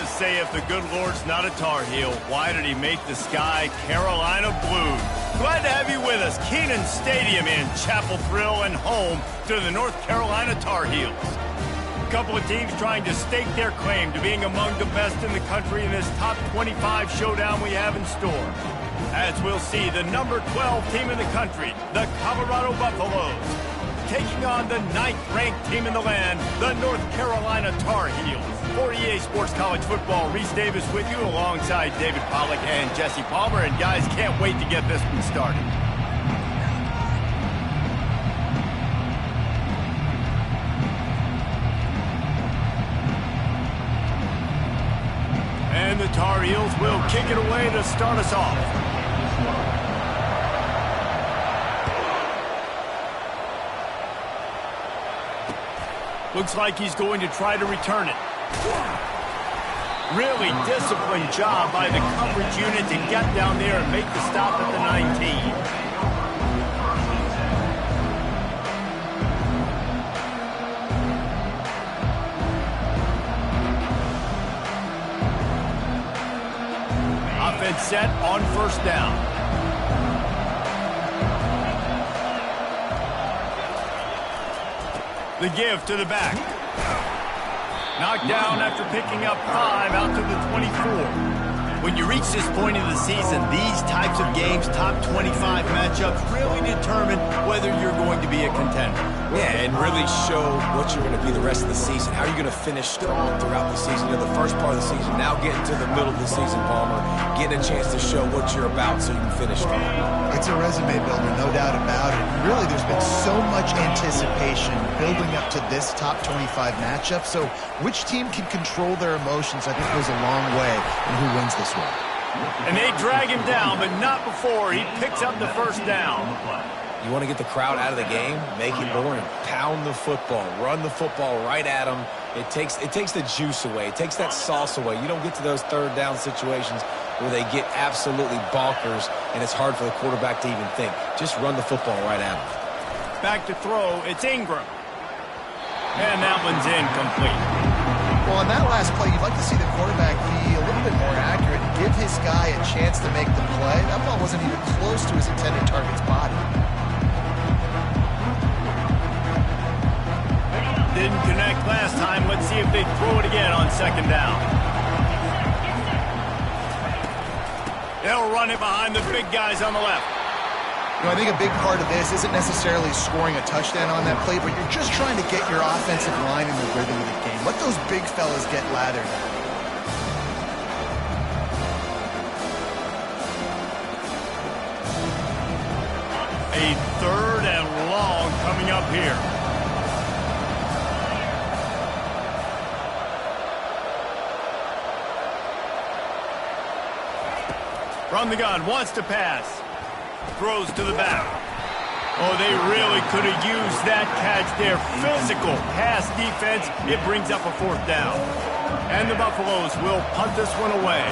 to say if the good Lord's not a Tar Heel, why did he make the sky Carolina blue? Glad to have you with us. Kenan Stadium in Chapel Thrill and home to the North Carolina Tar Heels. A couple of teams trying to stake their claim to being among the best in the country in this top 25 showdown we have in store. As we'll see, the number 12 team in the country, the Colorado Buffaloes, taking on the 9th-ranked team in the land, the North Carolina Tar Heels. For EA Sports College Football, Reese Davis with you alongside David Pollack and Jesse Palmer. And guys, can't wait to get this one started. And the Tar Heels will kick it away to start us off. Looks like he's going to try to return it. Really disciplined job by the coverage unit to get down there and make the stop at the 19. Offense set on first down. The give to the back. Knocked down after picking up 5 out to the 24. When you reach this point in the season, these types of games, top 25 matchups, really determine whether you're going to be a contender. Yeah, and really show what you're going to be the rest of the season. How are you going to finish strong throughout the season? You know, the first part of the season, now getting to the middle of the season, Palmer, getting a chance to show what you're about so you can finish strong. It's a resume builder, no doubt about it. Really, there's been so much anticipation building up to this top 25 matchup. So which team can control their emotions, I think, goes a long way in who wins this one. And they drag him down, but not before he picks up the first down. You want to get the crowd out of the game? Make it boring. Pound the football. Run the football right at them. It takes the juice away. It takes that sauce away. You don't get to those third down situations where they get absolutely bonkers, and it's hard for the quarterback to even think. Just run the football right at them. Back to throw. It's Ingram. And that one's incomplete. Well, on that last play, you'd like to see the quarterback be a little bit more accurate and give his guy a chance to make the play. That ball wasn't even close to his intended target's body. Didn't connect last time. Let's see if they throw it again on second down. They'll run it behind the big guys on the left. You know, I think a big part of this isn't necessarily scoring a touchdown on that play, but you're just trying to get your offensive line in the rhythm of the game. Let those big fellas get lathered. A third and long coming up here. From the gun, wants to pass. Throws to the back. Oh, they really could have used that catch there. Physical pass defense. It brings up a fourth down. And the Buffaloes will punt this one away.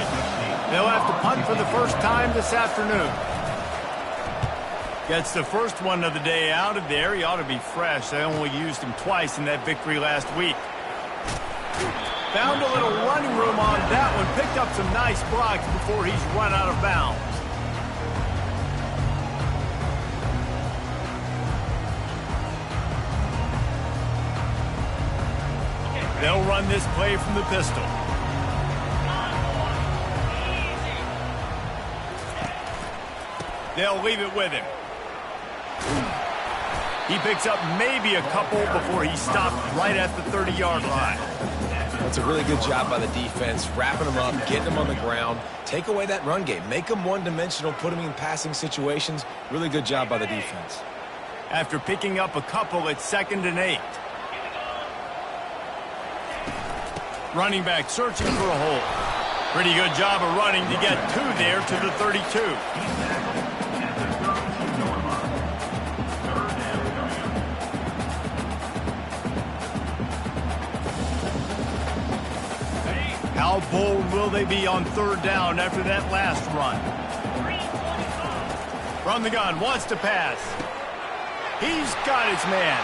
They'll have to punt for the first time this afternoon. Gets the first one of the day out of there. He ought to be fresh. They only used him twice in that victory last week. Found a little running room on that one. Picked up some nice blocks before he's run out of bounds. They'll run this play from the pistol. They'll leave it with him. He picks up maybe a couple before he stopped right at the 30-yard line. That's a really good job by the defense, wrapping them up, getting them on the ground. Take away that run game. Make them one-dimensional, put them in passing situations. Really good job by the defense. After picking up a couple, it's 2nd and 8. Running back searching for a hole. Pretty good job of running to get 2 there to the 32. How bold will they be on 3rd down after that last run? From the gun, wants to pass. He's got his man.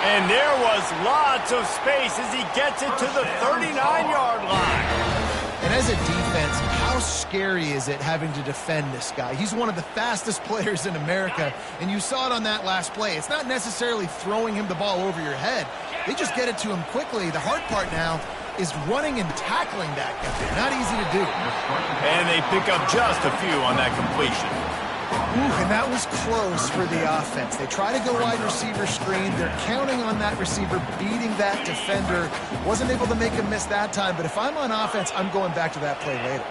And there was lots of space as he gets it to the 39-yard line. And as a defense, how scary is it having to defend this guy? He's one of the fastest players in America, and you saw it on that last play. It's not necessarily throwing him the ball over your head. They just get it to him quickly. The hard part now is running and tackling that guy. Not easy to do. And they pick up just a few on that completion. Ooh, and that was close for the offense. They try to go wide receiver screen. They're counting on that receiver beating that defender. Wasn't able to make him miss that time, but if I'm on offense, I'm going back to that play later.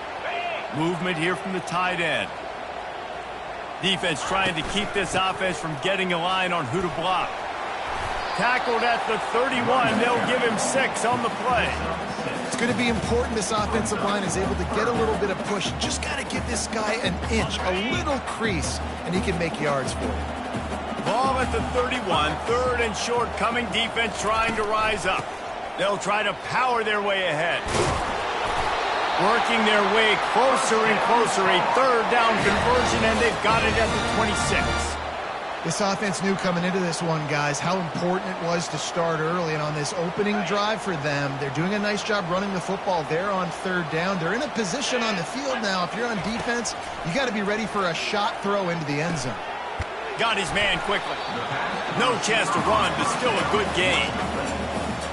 Movement here from the tight end. Defense trying to keep this offense from getting a line on who to block. Tackled at the 31. They'll give him 6 on the play. It's going to be important this offensive line is able to get a little bit of push. Just got to give this guy an inch, a little crease, and he can make yards for you. Ball at the 31. 3rd and short coming. Defense trying to rise up. They'll try to power their way ahead. Working their way closer and closer. A 3rd down conversion, and they've got it at the 26. This offense knew coming into this one, guys, how important it was to start early. And on this opening drive for them, they're doing a nice job running the football. They're on 3rd down. They're in a position on the field now. If you're on defense, you got to be ready for a shot throw into the end zone. Got his man quickly. No chance to run, but still a good game.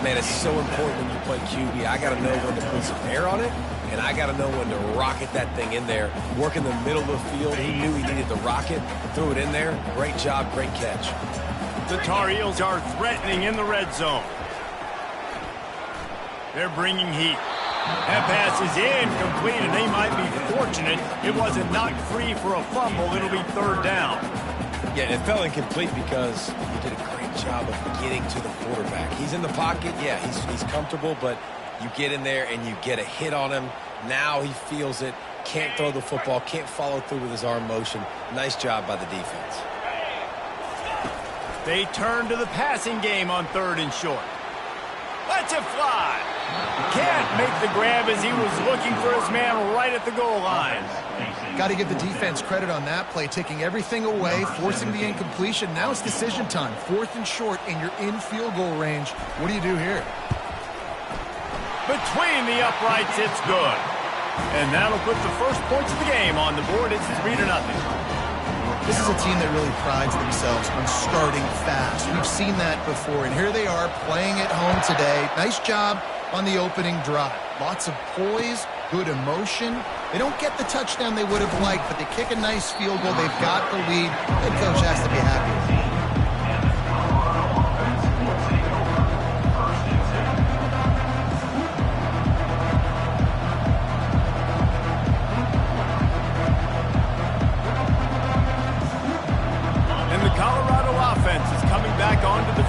Man, it's so important when you play QB. I got to know when to put some air on it, and I got to know when to rocket that thing in there. Work in the middle of the field. He knew he needed to rocket, threw it in there. Great job, great catch. The Tar Heels are threatening in the red zone. They're bringing heat. That pass is incomplete, and they might be fortunate it wasn't knocked free for a fumble. It'll be 3rd down. Yeah, it fell incomplete because he did a great job of getting to the quarterback. He's in the pocket. Yeah, he's comfortable, but you get in there and you get a hit on him. Now he feels it. Can't throw the football. Can't follow through with his arm motion. Nice job by the defense. They turn to the passing game on 3rd and short. Lets it fly. Can't make the grab as he was looking for his man right at the goal line. Got to give the defense credit on that play, taking everything away, forcing the incompletion. Now it's decision time. 4th and short, and you're in field goal range. What do you do here? Between the uprights, it's good. And that'll put the first points of the game on the board. It's 3-0. This is a team that really prides themselves on starting fast. We've seen that before, and here they are playing at home today. Nice job on the opening drive. Lots of poise, good emotion. They don't get the touchdown they would have liked, but they kick a nice field goal. They've got the lead. Head coach has to be happy.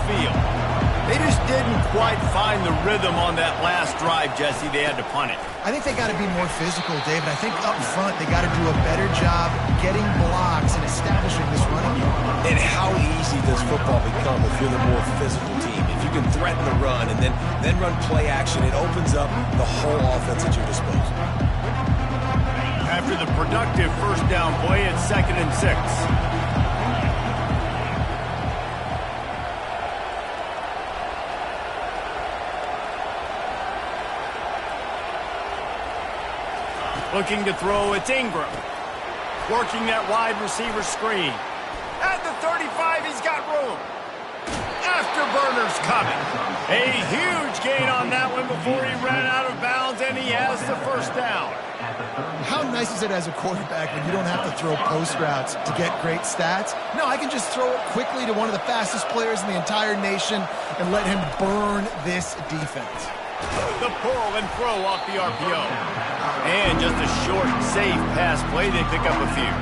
Field. They just didn't quite find the rhythm on that last drive, Jesse. They had to punt it. I think they got to be more physical, David. I think up front they got to do a better job getting blocks and establishing this running game. And how easy does football become if you're the more physical team? If you can threaten the run and then run play action, it opens up the whole offense at your disposal. After the productive 1st down play, it's 2nd and 6. Looking to throw, it's Ingram. Working that wide receiver screen. At the 35, he's got room. Afterburner's coming. A huge gain on that one before he ran out of bounds, and he has the 1st down. How nice is it as a quarterback when you don't have to throw post routes to get great stats? No, I can just throw it quickly to one of the fastest players in the entire nation and let him burn this defense. The pull and throw off the RPO. And just a short, safe pass play. They pick up a few.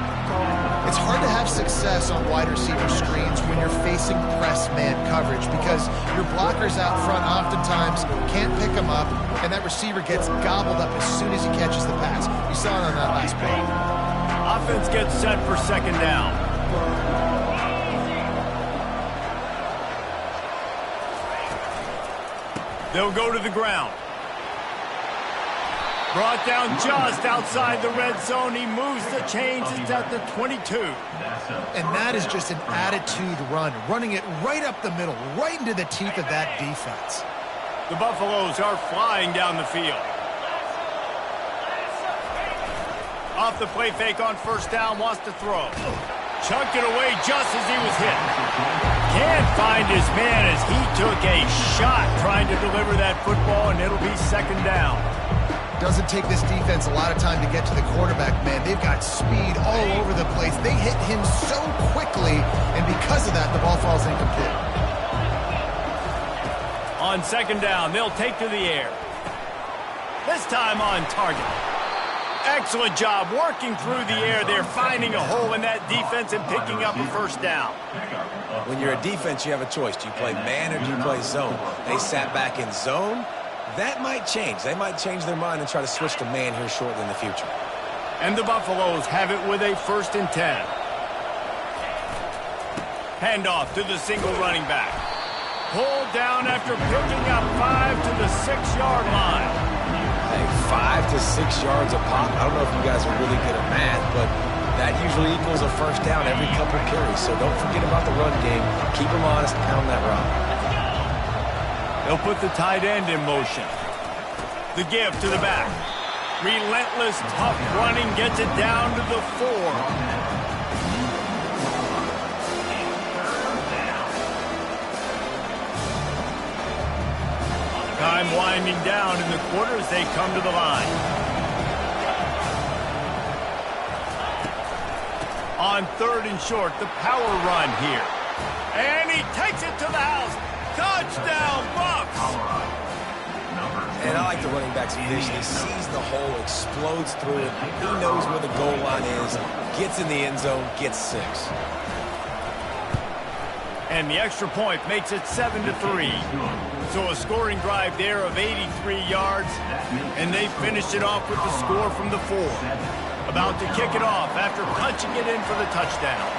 It's hard to have success on wide receiver screens when you're facing press man coverage because your blockers out front oftentimes can't pick them up, and that receiver gets gobbled up as soon as he catches the pass. You saw it on that last play. Offense gets set for 2nd down. They'll go to the ground. Brought down just outside the red zone. He moves the chains. It's at the 22. And that is just an attitude run, running it right up the middle, right into the teeth of that defense. The Buffaloes are flying down the field. Off the play fake on first down, wants to throw. Chucked it away just as he was hit. Can't find his man as he took a shot trying to deliver that football, and it'll be second down. Doesn't take this defense a lot of time to get to the quarterback, man. They've got speed all over the place. They hit him so quickly, and because of that, the ball falls incomplete. On second down, they'll take to the air. This time on target. Excellent job working through the air there, finding a hole in that defense and picking up a first down. When you're a defense, you have a choice. Do you play man or do you play zone? They sat back in zone. That might change. They might change their mind and try to switch to man here shortly in the future. And the Buffaloes have it with a 1st and 10. Handoff to the single running back. Pulled down after picking up 5 to the 6-yard line. Hey, 5 to 6 yards a pop. I don't know if you guys are really good at math, but that usually equals a first down every couple carries. So don't forget about the run game. Keep them honest, pound that rock. They'll put the tight end in motion. The give to the back. Relentless, tough running gets it down to the 4. Time winding down in the quarter as they come to the line. On 3rd and short, the power run here. And he takes it to the house. Touchdown, Bucks! And I like the running back's vision. He sees the hole, explodes through it. He knows where the goal line is, gets in the end zone, gets 6. And the extra point makes it 7-3. So a scoring drive there of 83 yards, and they finished it off with the score from the 4. About to kick it off after punching it in for the touchdown.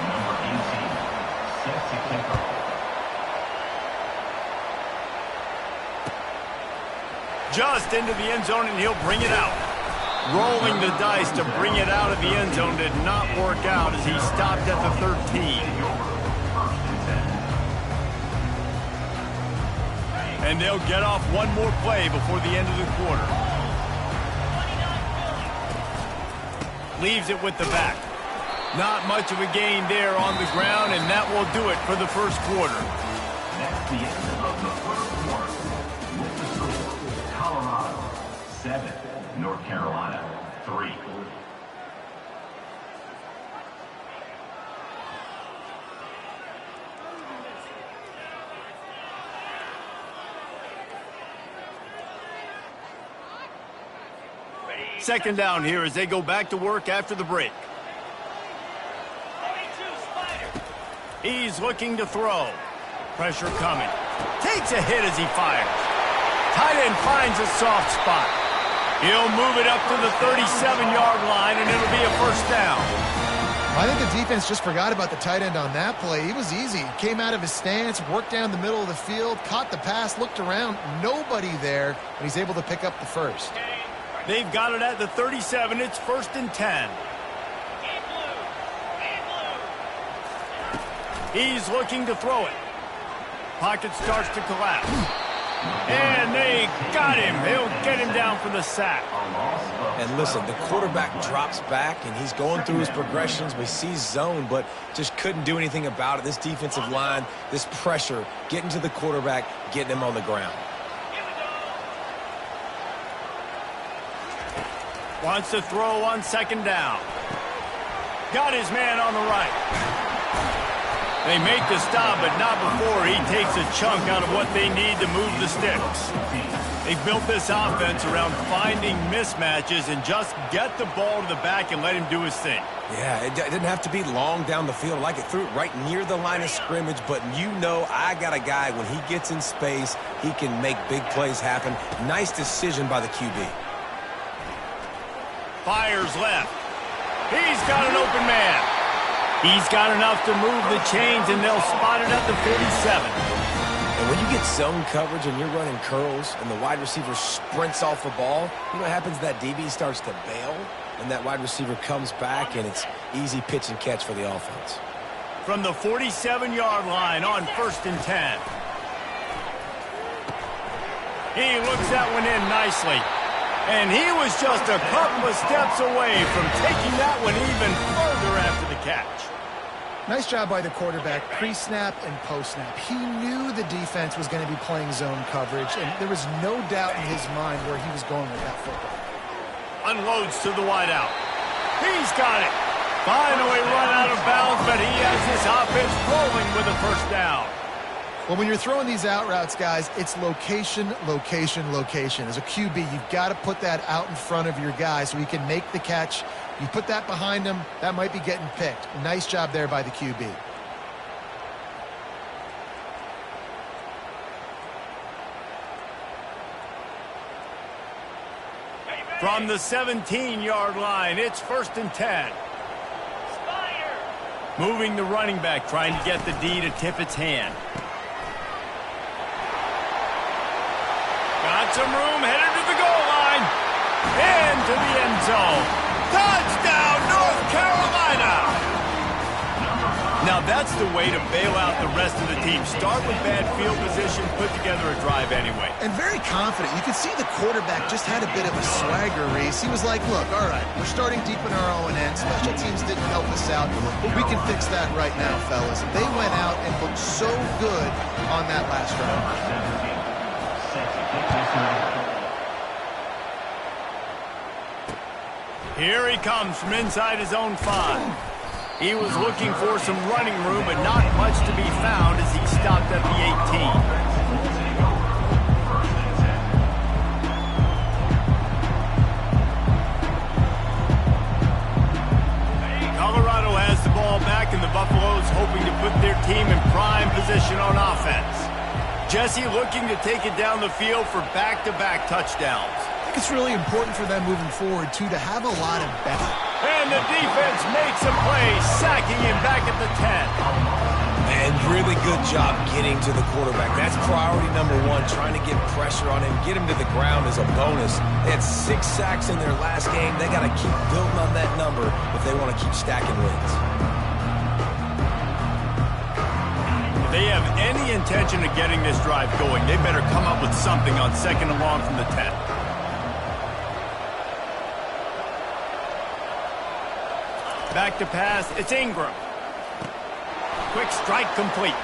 Just into the end zone, and he'll bring it out. Rolling the dice to bring it out of the end zone did not work out as he stopped at the 13. And they'll get off one more play before the end of the quarter. Leaves it with the back. Not much of a gain there on the ground, and that will do it for the first quarter. That's the end of the first quarter. With the score, Colorado 7, North Carolina 3. Second down here as they go back to work after the break. He's looking to throw. Pressure coming. Takes a hit as he fires. Tight end finds a soft spot. He'll move it up to the 37-yard line, and it'll be a first down. I think the defense just forgot about the tight end on that play. He was easy. He came out of his stance, worked down the middle of the field, caught the pass, looked around. Nobody there, and he's able to pick up the first. They've got it at the 37. It's 1st and 10. He's looking to throw it. Pocket starts to collapse. And they got him. He'll get him down for the sack. And listen, the quarterback drops back, and he's going through his progressions. We see zone, but just couldn't do anything about it. This defensive line, this pressure, getting to the quarterback, getting him on the ground. Wants to throw on second down. Got his man on the right. They make the stop, but not before he takes a chunk out of what they need to move the sticks. They built this offense around finding mismatches and just get the ball to the back and let him do his thing. Yeah, it didn't have to be long down the field. Like it threw it right near the line of scrimmage, but you know I got a guy, when he gets in space, he can make big plays happen. Nice decision by the QB. Fires left. He's got an open man. He's got enough to move the chains, and they'll spot it at the 47. And when you get zone coverage and you're running curls and the wide receiver sprints off the ball, you know what happens? That DB starts to bail, and that wide receiver comes back, and it's easy pitch and catch for the offense. From the 47-yard line on 1st and 10. He looks that one in nicely. And he was just a couple of steps away from taking that one even further after the catch. Nice job by the quarterback, pre-snap and post-snap. He knew the defense was going to be playing zone coverage, and there was no doubt in his mind where he was going with that football. Unloads to the wideout. He's got it. Finally run out of bounds, but he has this offense rolling with a first down. Well, when you're throwing these out routes, guys, it's location, location, location. As a QB, you've got to put that out in front of your guy so he can make the catch. You put that behind him, that might be getting picked. Nice job there by the QB. From the 17-yard line, it's 1st and 10. Moving the running back, trying to get the D to tip its hand. Got some room, headed to the goal line. Into the end zone. Touchdown, North Carolina! Now that's the way to bail out the rest of the team. Start with bad field position, put together a drive anyway. And very confident. You could see the quarterback just had a bit of a swagger, Reese. He was like, look, all right, we're starting deep in our own end. Special teams didn't help us out, but we can fix that right now, fellas. They went out and looked so good on that last drive. Here he comes from inside his own 5. He was looking for some running room, but not much to be found as he stopped at the 18. Colorado has the ball back, and the Buffaloes hoping to put their team in prime position on offense. Jesse looking to take it down the field for back-to-back touchdowns. I think it's really important for them moving forward, too, to have a lot of backup. And the defense makes a play, sacking him back at the 10. And really good job getting to the quarterback. That's priority number 1, trying to get pressure on him, get him to the ground as a bonus. They had 6 sacks in their last game. They got to keep building on that number if they want to keep stacking wins. If they have any intention of getting this drive going, they better come up with something on 2nd and long from the 10. Back to pass, it's Ingram. Quick strike complete.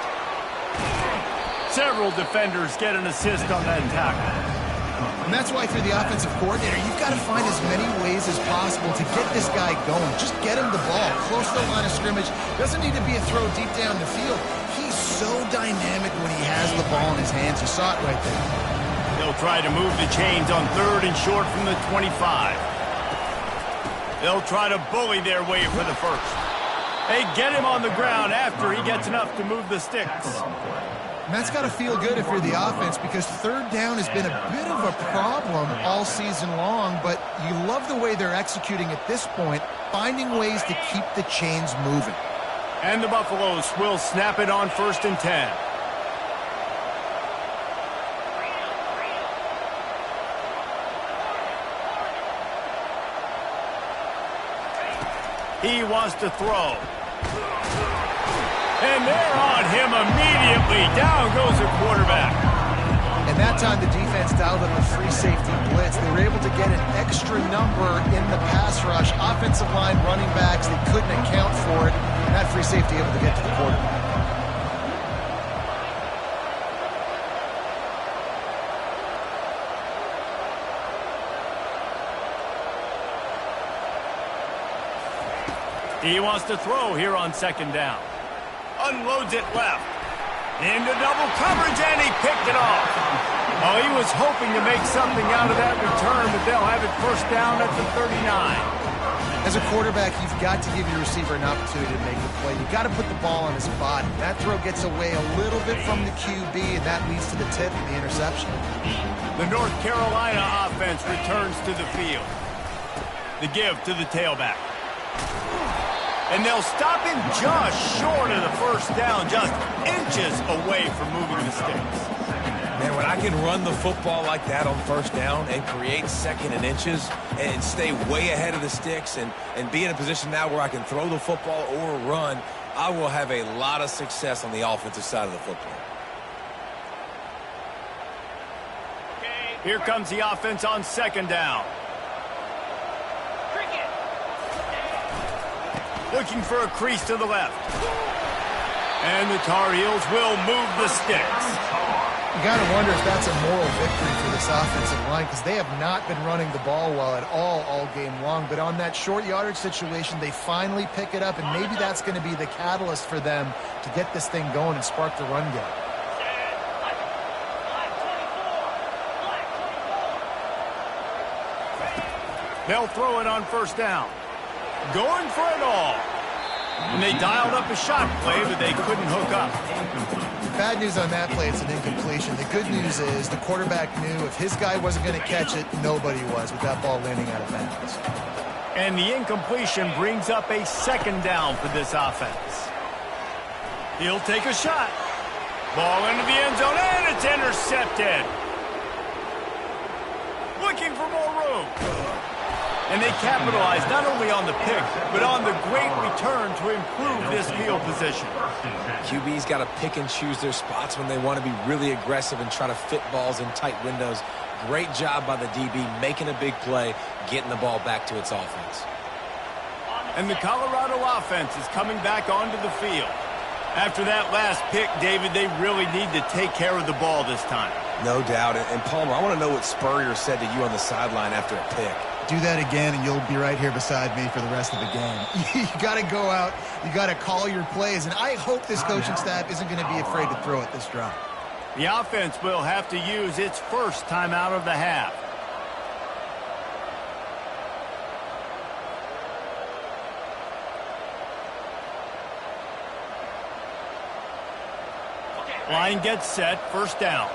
Several defenders get an assist on that tackle. And that's why, if you're the offensive coordinator, you've got to find as many ways as possible to get this guy going. Just get him the ball, close to the line of scrimmage. Doesn't need to be a throw deep down the field. He's so dynamic when he has the ball in his hands. You saw it right there. They'll try to move the chains on 3rd and short from the 25. They'll try to bully their way for the first. They get him on the ground after he gets enough to move the sticks. And that's got to feel good if you're the offense, because 3rd down has been a bit of a problem all season long, but you love the way they're executing at this point, finding ways to keep the chains moving. And the Buffaloes will snap it on 1st and 10. He wants to throw. And they're on him immediately. Down goes the quarterback. And that time the defense dialed up the free safety blitz. They were able to get an extra number in the pass rush. Offensive line, running backs, they couldn't account for it. And that free safety able to get to the quarterback. He wants to throw here on 2nd down. Unloads it left. Into double coverage, and he picked it off. Oh, he was hoping to make something out of that return, but they'll have it 1st down at the 39. As a quarterback, you've got to give your receiver an opportunity to make the play. You've got to put the ball on his body. That throw gets away a little bit from the QB, and that leads to the tip and the interception. The North Carolina offense returns to the field. The give to the tailback. And they'll stop him just short of the first down, just inches away from moving the sticks. Man, when I can run the football like that on first down and create second and inches and stay way ahead of the sticks and be in a position now where I can throw the football or run, I will have a lot of success on the offensive side of the football. Here comes the offense on second down. Looking for a crease to the left. And the Tar Heels will move the sticks. You got to wonder if that's a moral victory for this offensive line, because they have not been running the ball well at all game long. But on that short yardage situation, they finally pick it up, and maybe that's going to be the catalyst for them to get this thing going and spark the run game. They'll throw it on first down. Going for it all. And they dialed up a shot play, but they couldn't hook up. The bad news on that play, it's an incompletion. The good news is the quarterback knew if his guy wasn't going to catch it, nobody was with that ball landing out of bounds. And the incompletion brings up a second down for this offense. He'll take a shot. Ball into the end zone, and it's intercepted. Looking for more room. And they capitalized not only on the pick, but on the great return to improve this field position. QB's got to pick and choose their spots when they want to be really aggressive and try to fit balls in tight windows. Great job by the DB making a big play, getting the ball back to its offense. And the Colorado offense is coming back onto the field. After that last pick, David, they really need to take care of the ball this time. No doubt. And Palmer, I want to know what Spurrier said to you on the sideline after a pick. Do that again, and you'll be right here beside me for the rest of the game. You got to go out. You got to call your plays, and I hope this coaching staff isn't going to be afraid to throw it this drive. The offense will have to use its first timeout of the half. Line gets set, first down.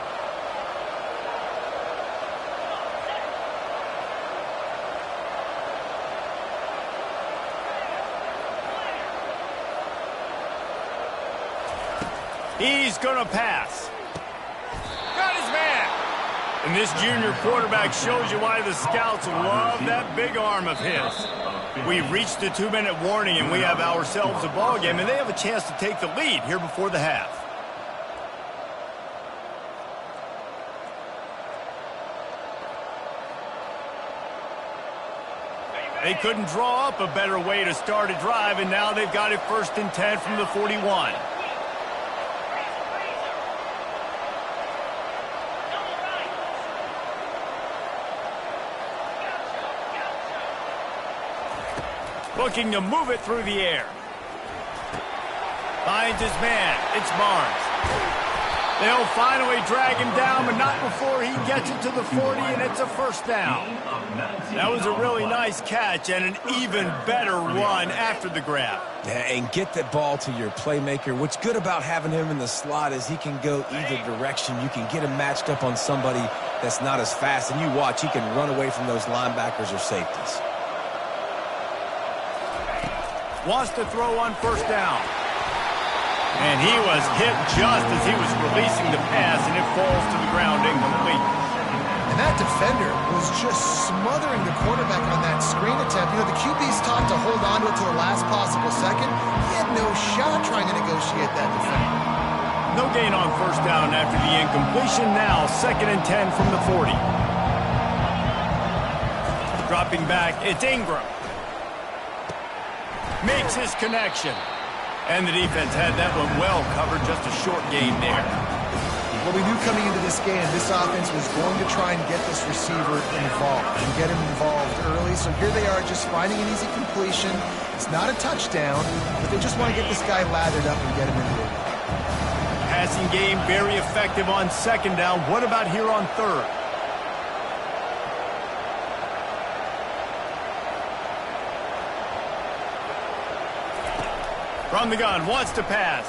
He's going to pass. Got his man. And this junior quarterback shows you why the scouts love that big arm of his. We reached the 2-minute warning, and we have ourselves a ball game, and they have a chance to take the lead here before the half. They couldn't draw up a better way to start a drive, and now they've got it 1st and 10 from the 41. Looking to move it through the air. Finds his man. It's Barnes. They'll finally drag him down, but not before he gets it to the 40, and it's a first down. That was a really nice catch and an even better run after the grab. Yeah, and get the ball to your playmaker. What's good about having him in the slot is he can go either direction. You can get him matched up on somebody that's not as fast, and you watch, he can run away from those linebackers or safeties. Wants to throw on first down. And he was hit just as he was releasing the pass, and it falls to the ground incomplete. And that defender was just smothering the quarterback on that screen attempt. You know, the QB's taught to hold on to it to the last possible second. He had no shot trying to negotiate that defender. No gain on first down after the incompletion. Now 2nd and 10 from the 40. Dropping back, it's Ingram. Makes his connection. And the defense had that one well covered, just a short gain there. Well, we knew coming into this game, this offense was going to try and get this receiver involved and get him involved early. So here they are just finding an easy completion. It's not a touchdown, but they just want to get this guy lathered up and get him into the run. Passing game very effective on 2nd down. What about here on 3rd? From the gun, wants to pass.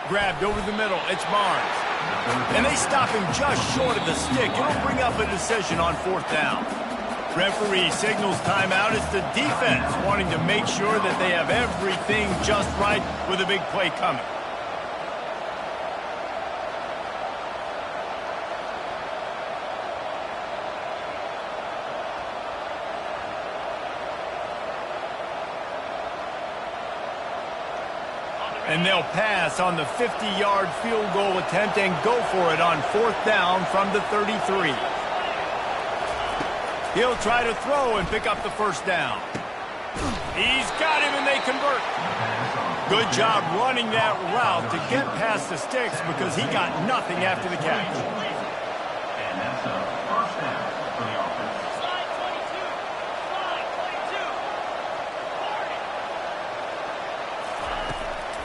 Grabbed over the middle, it's Barnes. And they stop him just short of the stick. It'll bring up a decision on 4th down. Referee signals timeout. It's the defense wanting to make sure that they have everything just right with a big play coming. And they'll pass on the 50-yard field goal attempt and go for it on 4th down from the 33. He'll try to throw and pick up the first down. He's got him and they convert. Good job running that route to get past the sticks because he got nothing after the catch. And that's a first down for the offense.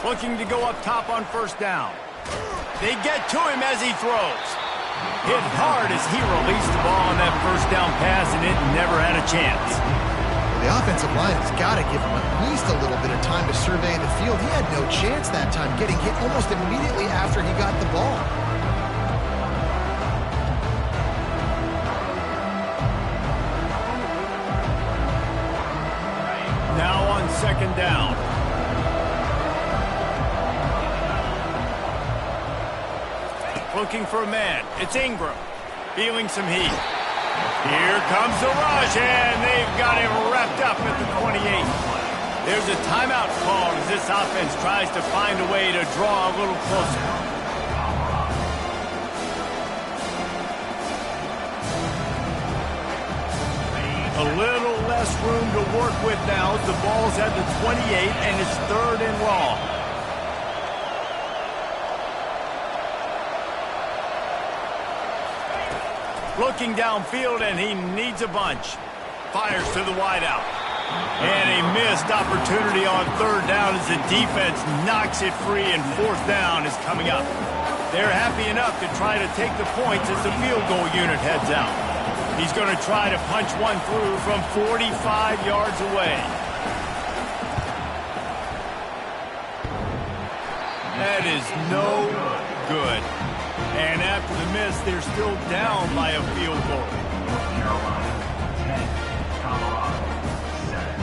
Looking to go up top on 1st down. They get to him as he throws. Hit hard as he released the ball on that 1st down pass, and it never had a chance. The offensive line has got to give him at least a little bit of time to survey the field. He had no chance that time, getting hit almost immediately after he got the ball. Now on 2nd down. Looking for a man. It's Ingram. Feeling some heat. Here comes the rush, and they've got him wrapped up at the 28. There's a timeout called as this offense tries to find a way to draw a little closer. A little less room to work with now as the ball's at the 28, and it's 3rd and long. Looking downfield, and he needs a bunch. Fires to the wideout. And a missed opportunity on 3rd down as the defense knocks it free, and 4th down is coming up. They're happy enough to try to take the points as the field goal unit heads out. He's going to try to punch one through from 45 yards away. That is no good. And after the miss, they're still down by a field goal. North Carolina 10, Colorado 7.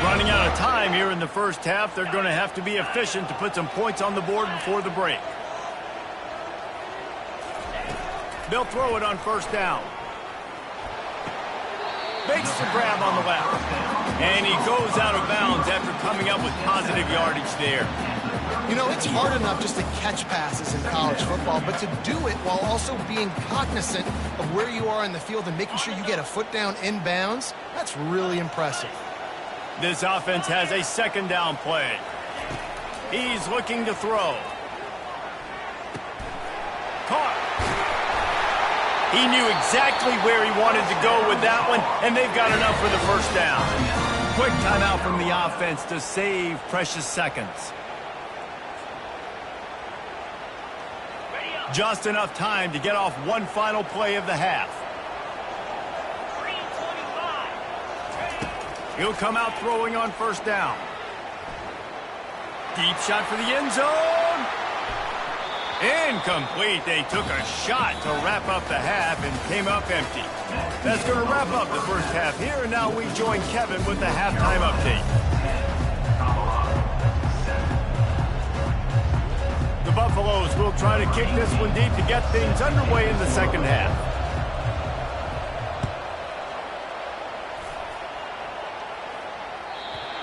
Running out of time here in the first half. They're going to have to be efficient to put some points on the board before the break. They'll throw it on 1st down. Makes the grab on the left. And he goes out of bounds after coming up with positive yardage there. You know, it's hard enough just to catch passes in college football, but to do it while also being cognizant of where you are in the field and making sure you get a foot down in bounds, that's really impressive. This offense has a 2nd down play. He's looking to throw. Caught. He knew exactly where he wanted to go with that one, and they've got enough for the 1st down. Quick timeout from the offense to save precious seconds. Just enough time to get off one final play of the half. He'll come out throwing on 1st down. Deep shot for the end zone. Incomplete. They took a shot to wrap up the half and came up empty. That's going to wrap up the first half here, and now we join Kevin with the halftime update. The Buffaloes will try to kick this one deep to get things underway in the second half.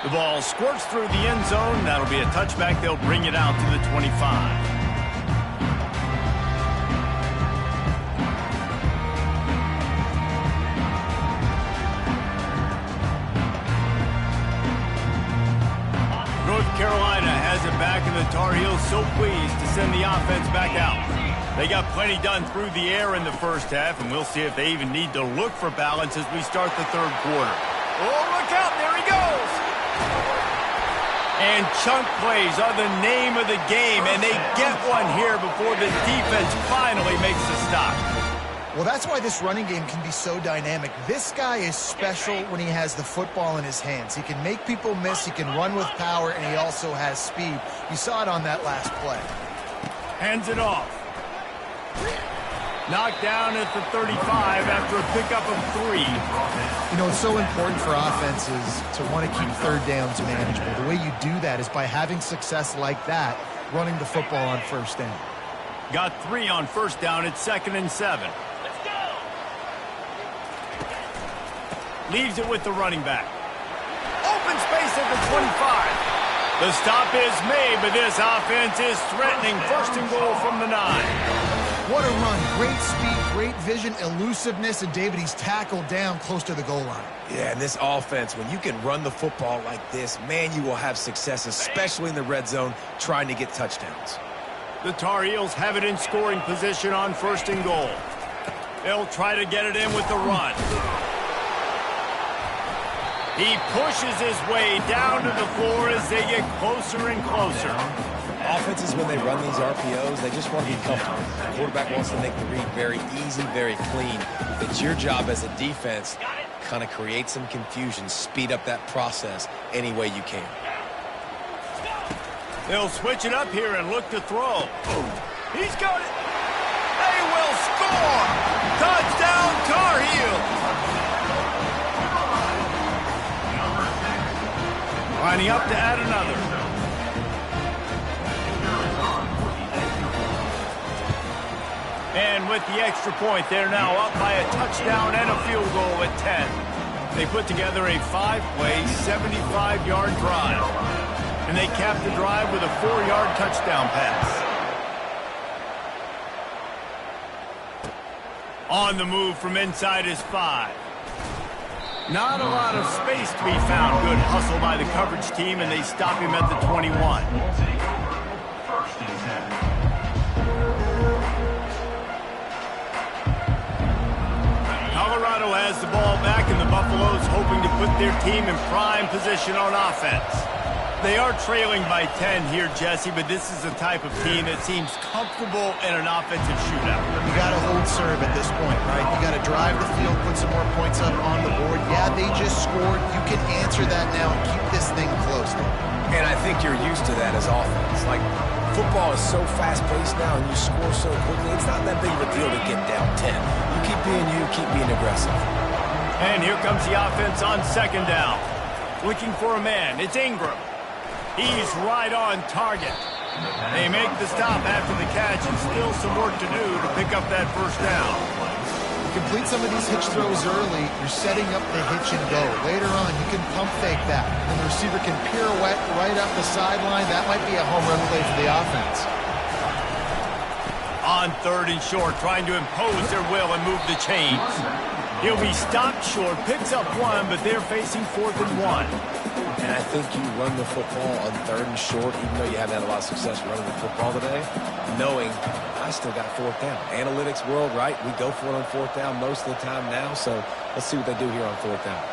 The ball squirts through the end zone. That'll be a touchback. They'll bring it out to the 25. North Carolina has it back, and the Tar Heels so pleased to send the offense back out. They got plenty done through the air in the first half, and we'll see if they even need to look for balance as we start the 3rd quarter. Oh, look out. There he goes. And chunk plays are the name of the game, and they get one here before the defense finally makes the stop. Well, that's why this running game can be so dynamic. This guy is special when he has the football in his hands. He can make people miss, he can run with power, and he also has speed. You saw it on that last play. Hands it off. Knocked down at the 35 after a pickup of 3. You know, it's so important for offenses to want to keep third downs manageable. The way you do that is by having success like that, running the football on first down. Got 3 on first down at 2nd and 7. Leaves it with the running back. Open space at the 25. The stop is made, but this offense is threatening 1st and goal from the 9. What a run. Great speed, great vision, elusiveness, and David, he's tackled down close to the goal line. Yeah, and this offense, when you can run the football like this, man, you will have success, especially in the red zone, trying to get touchdowns. The Tar Heels have it in scoring position on 1st and goal. They'll try to get it in with the run. He pushes his way down to the floor as they get closer and closer. Offenses, when they run these RPOs, they just want to be comfortable. The quarterback wants to make the read very easy, very clean. It's your job as a defense, kind of create some confusion, speed up that process any way you can. They'll switch it up here and look to throw. He's got it. They will score. Touchdown, Tar Heels. Lining up to add another. And with the extra point, they're now up by a touchdown and a field goal at 10. They put together a 5-play, 75-yard drive. And they cap the drive with a 4-yard touchdown pass. On the move from inside his 5. Not a lot of space to be found. Good hustle by the coverage team, and they stop him at the 21. Colorado has the ball back, and the Buffaloes hoping to put their team in prime position on offense. They are trailing by 10 here, Jesse, but this is the type of team that seems comfortable in an offensive shootout. You got to hold serve at this point, right? You got to drive the field, put some more points up on the board. Yeah, they just scored. You can answer that now and keep this thing close. And I think you're used to that as offense. Like, football is so fast-paced now, and you score so quickly, it's not that big of a deal to get down 10. You keep being you, keep being aggressive. And here comes the offense on 2nd down. Looking for a man. It's Ingram. He's right on target. They make the stop after the catch, and still some work to do to pick up that 1st down. Complete some of these hitch throws early. You're setting up the hitch and go. Later on, you can pump fake that. And the receiver can pirouette right up the sideline. That might be a home run play for the offense. On 3rd and short, trying to impose their will and move the chains. He'll be stopped short, picks up 1, but they're facing 4th and 1. And I think you run the football on 3rd and short, even though you haven't had a lot of success running the football today, knowing I still got 4th down. Analytics world, right? We go for it on 4th down most of the time now, so let's see what they do here on 4th down.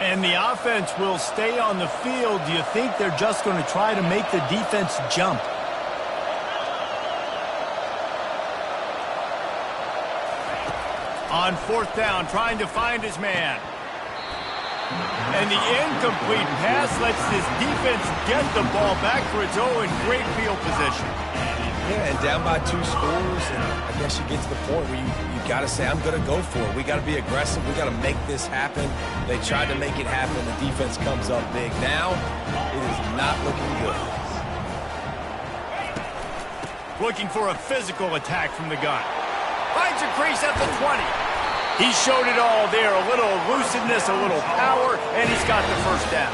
And the offense will stay on the field. Do you think they're just going to try to make the defense jump? On 4th down, trying to find his man. And the incomplete pass lets this defense get the ball back for its own great field position. Yeah, and down by 2 scores, and I guess you get to the point where you got to say, I'm going to go for it. We got to be aggressive. We got to make this happen. They tried to make it happen. The defense comes up big. Now, it is not looking good. Looking for a physical attack from the gun. Finds a crease at the 20. He showed it all there. A little elusiveness, a little power, and he's got the 1st down.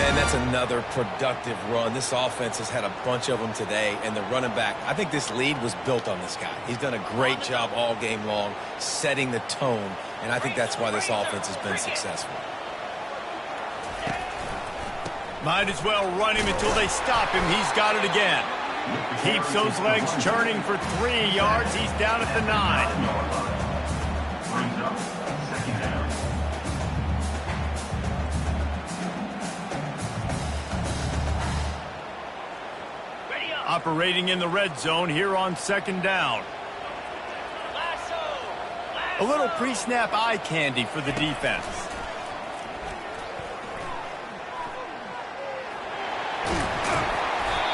And that's another productive run. This offense has had a bunch of them today, and the running back, I think this lead was built on this guy. He's done a great job all game long, setting the tone, and I think that's why this offense has been successful. Might as well run him until they stop him. He's got it again. Keeps those legs churning for 3 yards. He's down at the 9. Operating in the red zone here on second down. A little pre-snap eye candy for the defense.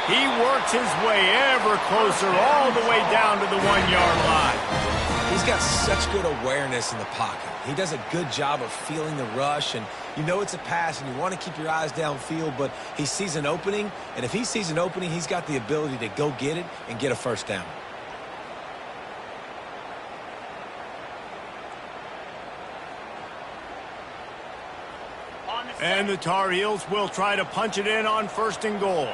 He works his way ever closer all the way down to the 1-yard line. He's got such good awareness in the pocket. He does a good job of feeling the rush, and you know it's a pass, and you want to keep your eyes downfield, but he sees an opening, and if he sees an opening, he's got the ability to go get it and get a first down. And the Tar Heels will try to punch it in on 1st and goal.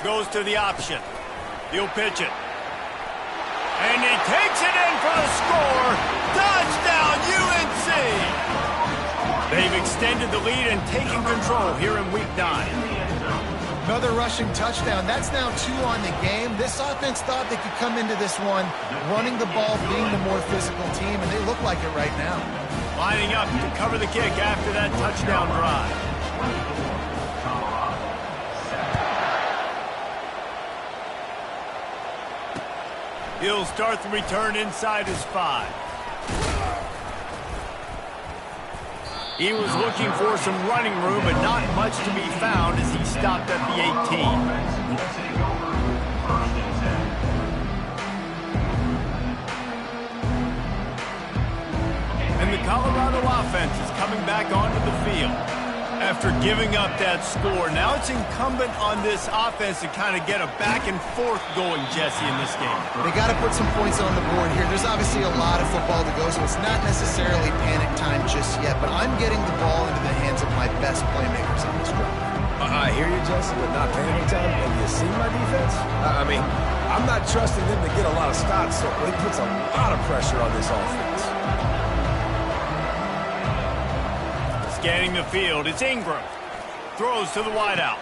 Goes to the option. He'll pitch it. And he takes it in for the score. Touchdown, UNC! They've extended the lead and taken control here in Week 9. Another rushing touchdown. That's now 2 on the game. This offense thought they could come into this one running the ball, being the more physical team, and they look like it right now. Lining up to cover the kick after that touchdown drive. He'll start the return inside his 5. He was looking for some running room, but not much to be found as he stopped at the 18. And the Colorado offense is coming back onto the field. After giving up that score, now it's incumbent on this offense to kind of get a back and forth going, Jesse, in this game. They got to put some points on the board here. There's obviously a lot of football to go, so it's not necessarily panic time just yet, but I'm getting the ball into the hands of my best playmakers on this drive. I hear you, Jesse, but not panic time. And you see my defense? I mean, I'm not trusting them to get a lot of stops, so it puts a lot of pressure on this offense. Scanning the field, it's Ingram. Throws to the wideout.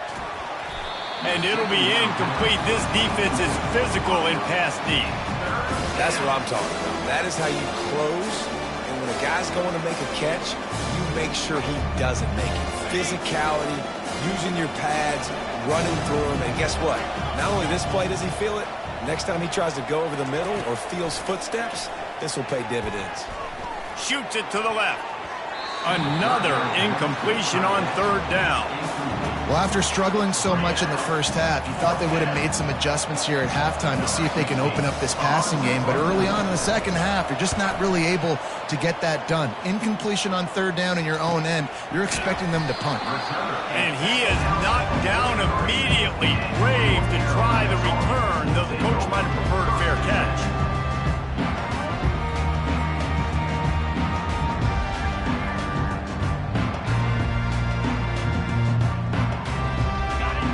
And it'll be incomplete. This defense is physical in pass deep. That's what I'm talking about. That is how you close. And when a guy's going to make a catch, you make sure he doesn't make it. Physicality, using your pads, running through him. And guess what? Not only this play does he feel it, next time he tries to go over the middle or feels footsteps, this will pay dividends. Shoots it to the left. Another incompletion on 3rd down. Well, after struggling so much in the first half, you thought they would have made some adjustments here at halftime to see if they can open up this passing game. But early on in the second half, they're just not really able to get that done. Incompletion on 3rd down in your own end, you're expecting them to punt. And he is knocked down immediately. Brave to try the return, though the coach might have preferred a fair catch.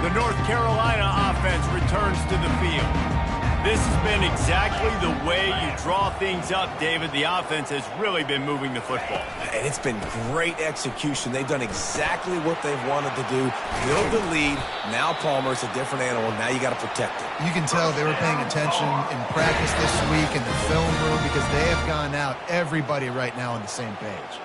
The North Carolina offense returns to the field. This has been exactly the way you draw things up, David. The offense has really been moving the football. And it's been great execution. They've done exactly what they've wanted to do. Build the lead. Now Palmer's a different animal. Now you got to protect it. You can tell they were paying attention in practice this week in the film room because they have gone out, everybody right now on the same page.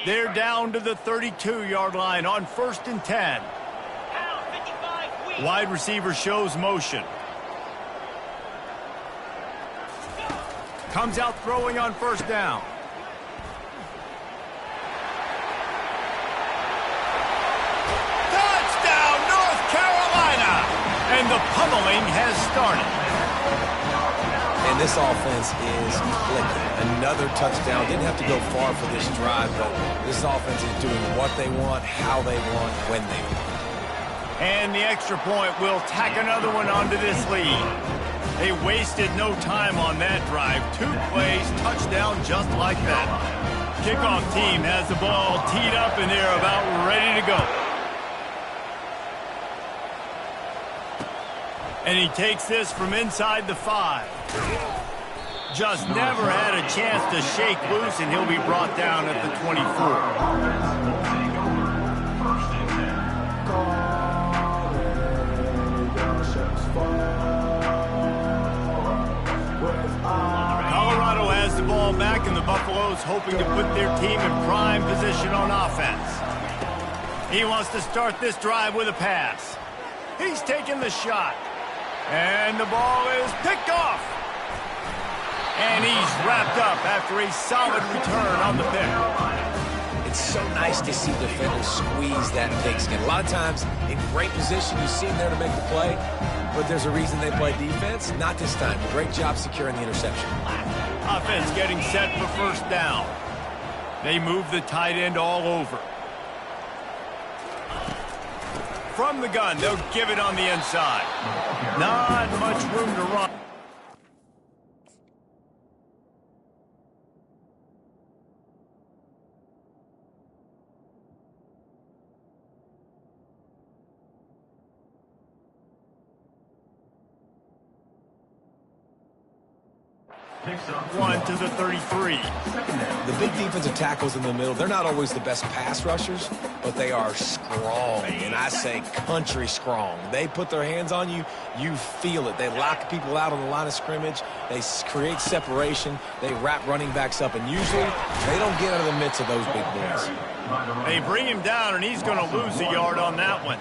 They're down to the 32-yard line on 1st and 10. Wide receiver shows motion. Comes out throwing on 1st down. Touchdown, North Carolina! And the pummeling has started. And this offense is clicking. Another touchdown. Didn't have to go far for this drive, but this offense is doing what they want, how they want, when they want. And the extra point will tack another one onto this lead. They wasted no time on that drive. 2 plays, touchdown just like that. Kickoff team has the ball teed up and they're about ready to go. And he takes this from inside the 5. Just never had a chance to shake loose, and he'll be brought down at the 24. With the ball back, and the Buffaloes hoping to put their team in prime position on offense. He wants to start this drive with a pass. He's taking the shot. And the ball is picked off. And he's wrapped up after a solid return on the pick. It's so nice to see defenders squeeze that pigskin. A lot of times, in great position, you see them there to make the play, but there's a reason they play defense. Not this time. Great job securing the interception. Offense getting set for first down. They move the tight end all over. From the gun, they'll give it on the inside. Not much room to run. One to the 33. The big defensive tackles in the middle, they're not always the best pass rushers, but they are strong, and I say country strong. They put their hands on you, you feel it. They lock people out on the line of scrimmage. They create separation. They wrap running backs up, and usually they don't get out of the midst of those big boys. They bring him down, and he's going to lose a yard on that one.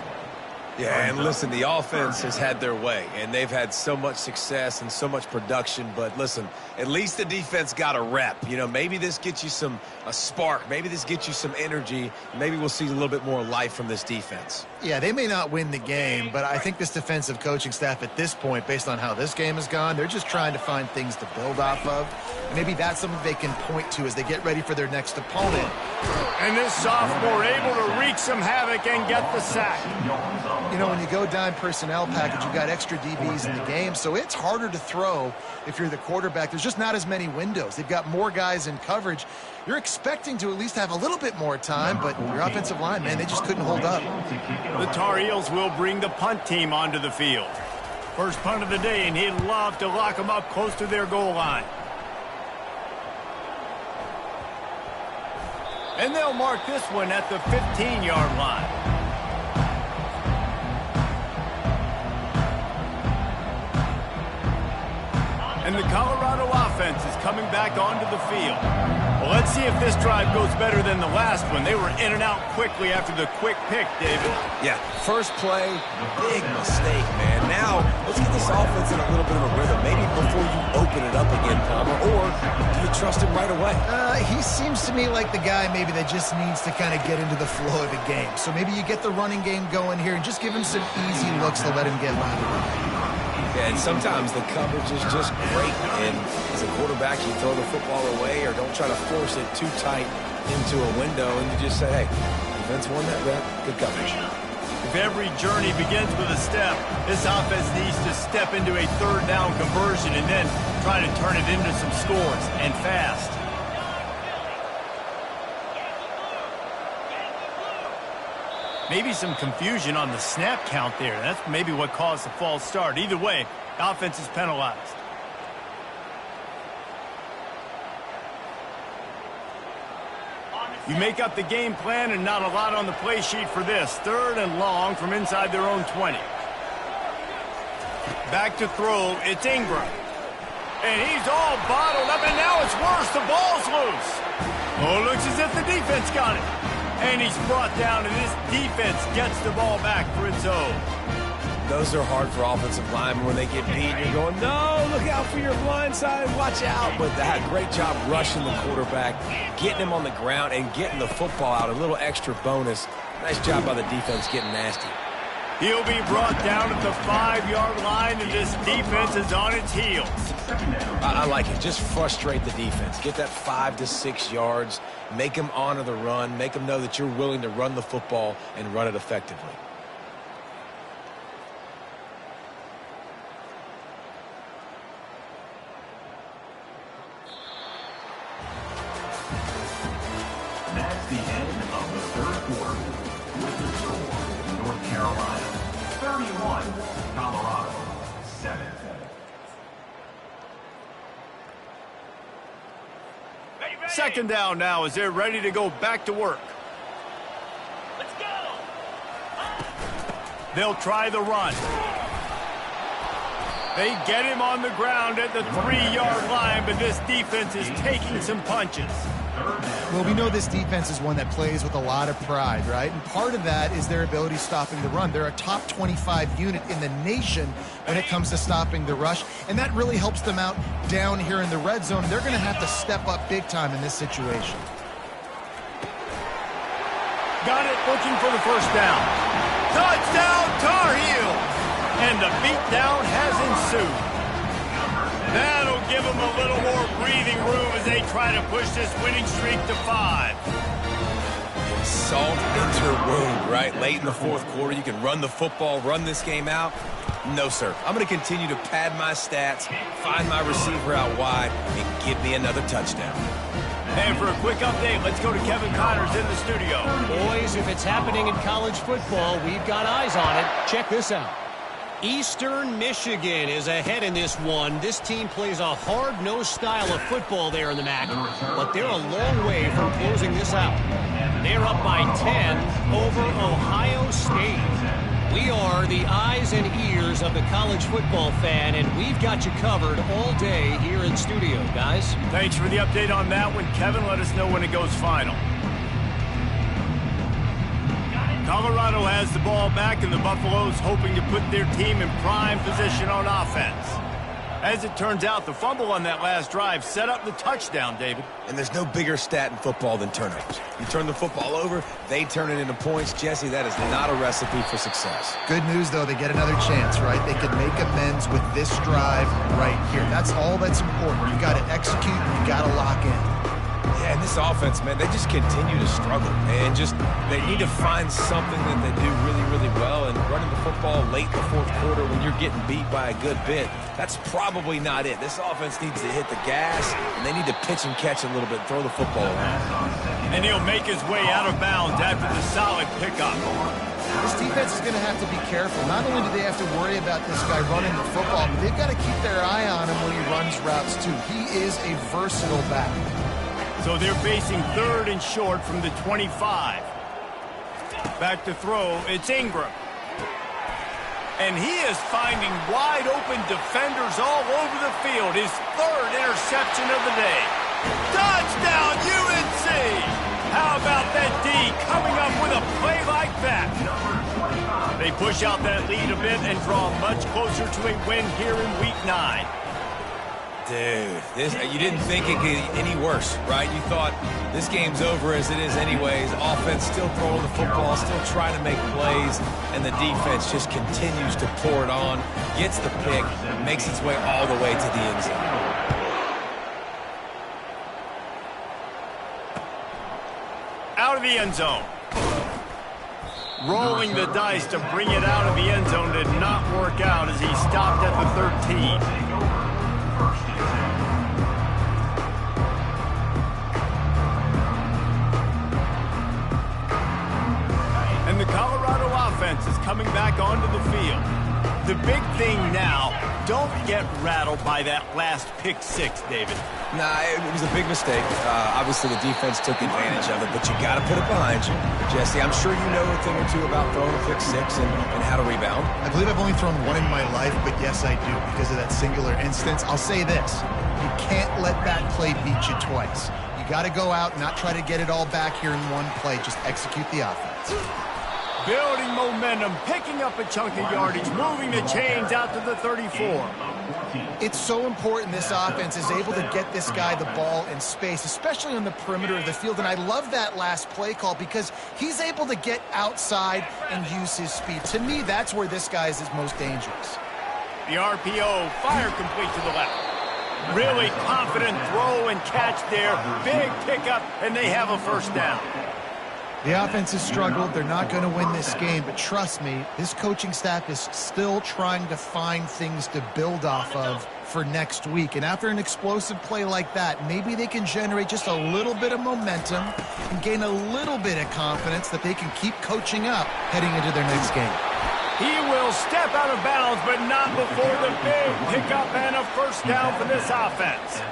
Yeah, and listen, the offense has had their way, and they've had so much success and so much production. But listen, at least the defense got a rep. You know, maybe this gets you a spark. Maybe this gets you some energy. Maybe we'll see a little bit more life from this defense. Yeah, they may not win the game, but I think this defensive coaching staff at this point, based on how this game has gone, they're just trying to find things to build off of. And maybe that's something they can point to as they get ready for their next opponent. And this sophomore able to wreak some havoc and get the sack. You know, when you go dime personnel package, you got extra DBs in the game, so it's harder to throw if you're the quarterback. There's just not as many windows. They've got more guys in coverage. You're expecting to at least have a little bit more time, but your offensive line, man, they just couldn't hold up. The Tar Heels will bring the punt team onto the field. First punt of the day, and he'd love to lock them up close to their goal line. And they'll mark this one at the 15-yard line. And the Colorado offense is coming back onto the field. Well, let's see if this drive goes better than the last one. They were in and out quickly after the quick pick, David. Yeah, first play, big mistake, man. Now, let's get this offense in a little bit of a rhythm. Maybe before you open it up again, Palmer, or do you trust him right away? He seems to me like the guy maybe that just needs to kind of get into the flow of the game. So maybe you get the running game going here and just give him some easy looks to let him get line of running. Yeah, and sometimes the coverage is just great. And as a quarterback, you throw the football away or don't try to force it too tight into a window, and you just say, hey, defense won that rep, good coverage. If every journey begins with a step, this offense needs to step into a third down conversion and then try to turn it into some scores, and fast. Maybe some confusion on the snap count there. That's maybe what caused the false start. Either way, offense is penalized. You make up the game plan and not a lot on the play sheet for this. Third and long from inside their own 20. Back to throw, it's Ingram. And he's all bottled up, and now it's worse. The ball's loose. Oh, it looks as if the defense got it. And he's brought down, and this defense gets the ball back for its own. Those are hard for offensive linemen when they get beat. You're going, no, look out for your blind side, watch out. But they had a great job rushing the quarterback, getting him on the ground, and getting the football out. A little extra bonus. Nice job by the defense getting nasty. He'll be brought down at the 5-yard line, and this defense is on its heels. I like it. Just frustrate the defense. Get that 5 to 6 yards. Make them honor the run. Make them know that you're willing to run the football and run it effectively. That's the end of the third quarter. With the score, North Carolina 31, Colorado 7. Second down now as they're ready to go back to work. Let's go. They'll try the run. They get him on the ground at the 3-yard line, but this defense is taking some punches. Well, we know this defense is one that plays with a lot of pride, right? And part of that is their ability stopping the run. They're a top 25 unit in the nation when it comes to stopping the rush, and that really helps them out down here in the red zone. They're going to have to step up big time in this situation. Got it, looking for the first down. Touchdown, Tar Heel! And the beatdown has ensued. That'll give them a little more breathing room as they try to push this winning streak to 5. Salt into a wound, right? Late in the fourth quarter, you can run the football, run this game out. No, sir. I'm going to continue to pad my stats, find my receiver out wide, and give me another touchdown. And for a quick update, let's go to Kevin Connors in the studio. Boys, if it's happening in college football, we've got eyes on it. Check this out. Eastern Michigan is ahead in this one. This team plays a hard-nosed style of football there in the MAC, but they're a long way from closing this out. They're up by 10 over Ohio State. We are the eyes and ears of the college football fan, and we've got you covered all day here in studio, guys. Thanks for the update on that one, Kevin. Let us know when it goes final. Colorado has the ball back, and the Buffaloes hoping to put their team in prime position on offense. As it turns out, the fumble on that last drive set up the touchdown, David. And there's no bigger stat in football than turnovers. You turn the football over, they turn it into points. Jesse, that is not a recipe for success. Good news, though, they get another chance, right? They can make amends with this drive right here. That's all that's important. You got to execute, you got to lock in. Yeah, and this offense, man, they just continue to struggle. And they need to find something that they do really, really well. And running the football late in the fourth quarter when you're getting beat by a good bit, that's probably not it. This offense needs to hit the gas, and they need to pitch and catch a little bit and throw the football around. And he'll make his way out of bounds after the solid pickup. This defense is going to have to be careful. Not only do they have to worry about this guy running the football, but they've got to keep their eye on him when he runs routes, too. He is a versatile back. So they're facing 3rd and short from the 25. Back to throw, it's Ingram. And he is finding wide open defenders all over the field. His 3rd interception of the day. Touchdown, UNC! How about that D coming up with a play like that? They push out that lead a bit and draw much closer to a win here in Week 9. Dude, you didn't think it could get any worse, right? You thought this game's over as it is anyways. Offense still throwing the football, still trying to make plays, and the defense just continues to pour it on, gets the pick, makes its way all the way to the end zone. Out of the end zone. Rolling the dice to bring it out of the end zone did not work out as he stopped at the 13. And the Colorado offense is coming back onto the field. The big thing now, don't get rattled by that last pick 6, David. Nah, it was a big mistake. Obviously, the defense took advantage of it, but you got to put it behind you. Jesse, I'm sure you know a thing or two about throwing a pick 6 and how to rebound. I believe I've only thrown one in my life, but yes, I do, because of that singular instance. I'll say this. You can't let that play beat you twice. You got to go out and not try to get it all back here in one play. Just execute the offense. Building momentum, picking up a chunk of yardage, moving the chains out to the 34. It's so important this offense is able to get this guy the ball in space, especially on the perimeter of the field. And I love that last play call because he's able to get outside and use his speed. To me, that's where this guy is most dangerous. The RPO, fire complete to the left. Really confident throw and catch there. Big pickup, and they have a first down. The offense has struggled. They're not going to win this game, but trust me, this coaching staff is still trying to find things to build off of for next week. And after an explosive play like that, maybe they can generate just a little bit of momentum and gain a little bit of confidence that they can keep coaching up heading into their next game. He will step out of bounds, but not before the big pickup and a first down for this offense.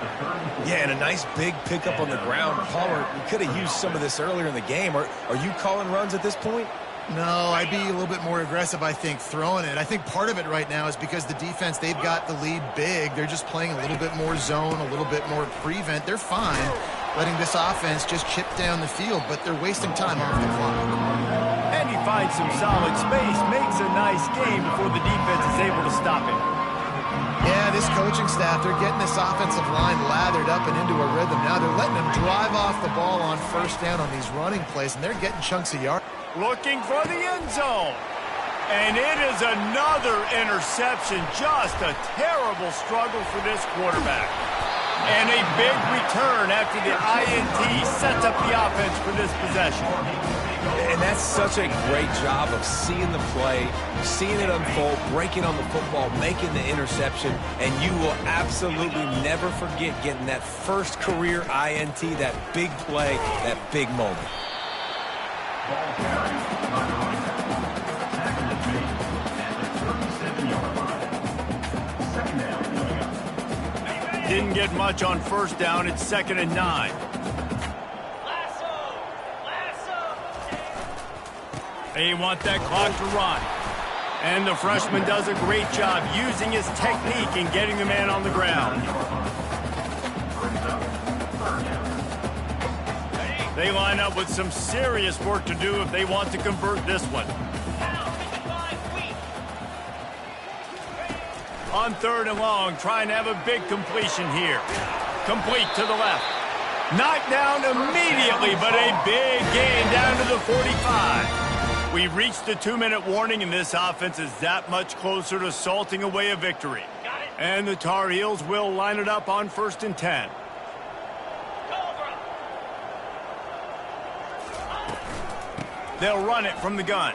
Yeah, and a nice big pickup on the ground. Palmer, we could have used some of this earlier in the game. Are you calling runs at this point? No, I'd be a little bit more aggressive, I think, throwing it. I think part of it right now is because the defense, they've got the lead big. They're just playing a little bit more zone, a little bit more prevent. They're fine letting this offense just chip down the field, but they're wasting time off the clock. And he finds some solid space, makes a nice game before the defense is able to stop him. Yeah, this coaching staff, they're getting this offensive line lathered up and into a rhythm. Now they're letting them drive off the ball on first down on these running plays, and they're getting chunks of yards. Looking for the end zone. And it is another interception. Just a terrible struggle for this quarterback. And a big return after the INT sets up the offense for this possession. And that's such a great job of seeing the play, seeing it unfold, breaking on the football, making the interception, and you will absolutely never forget getting that first career INT, that big play, that big moment. Ball carried by the running back. Tackle is made at the 37-yard line. Second down coming up. Didn't get much on first down. It's 2nd and 9. They want that clock to run. And the freshman does a great job using his technique and getting the man on the ground. They line up with some serious work to do if they want to convert this one. On 3rd and long, trying to have a big completion here. Complete to the left. Knocked down immediately, but a big gain down to the 45. We've reached the 2-minute warning, and this offense is that much closer to salting away a victory. And the Tar Heels will line it up on 1st and 10. They'll run it from the gun.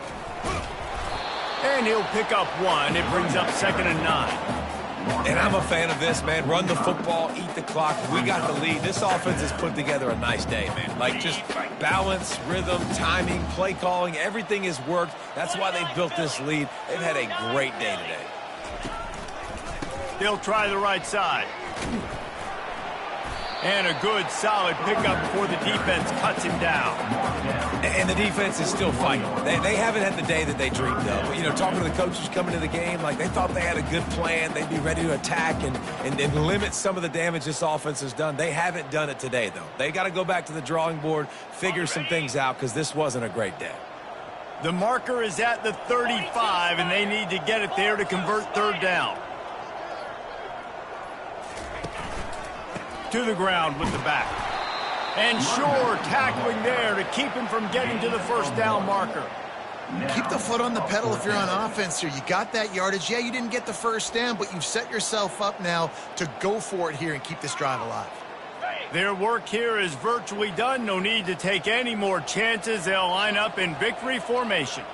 And he'll pick up one. It brings up 2nd and 9. And I'm a fan of this, man. Run the football, eat the clock. We got the lead. This offense has put together a nice day, man. Like, just balance, rhythm, timing, play calling, everything has worked. That's why they've built this lead. They've had a great day today. They'll try the right side. And a good, solid pickup before the defense cuts him down. And the defense is still fighting. They haven't had the day that they dreamed of. But, you know, talking to the coaches coming to the game, like, they thought they had a good plan. They'd be ready to attack and limit some of the damage this offense has done. They haven't done it today, though. They got to go back to the drawing board, figure some things out, because this wasn't a great day. The marker is at the 35, and they need to get it there to convert 3rd down. To the ground with the back. And sure, tackling there to keep him from getting to the 1st down marker. Keep the foot on the pedal if you're on offense here. You got that yardage. Yeah, you didn't get the 1st down, but you've set yourself up now to go for it here and keep this drive alive. Their work here is virtually done. No need to take any more chances. They'll line up in victory formation.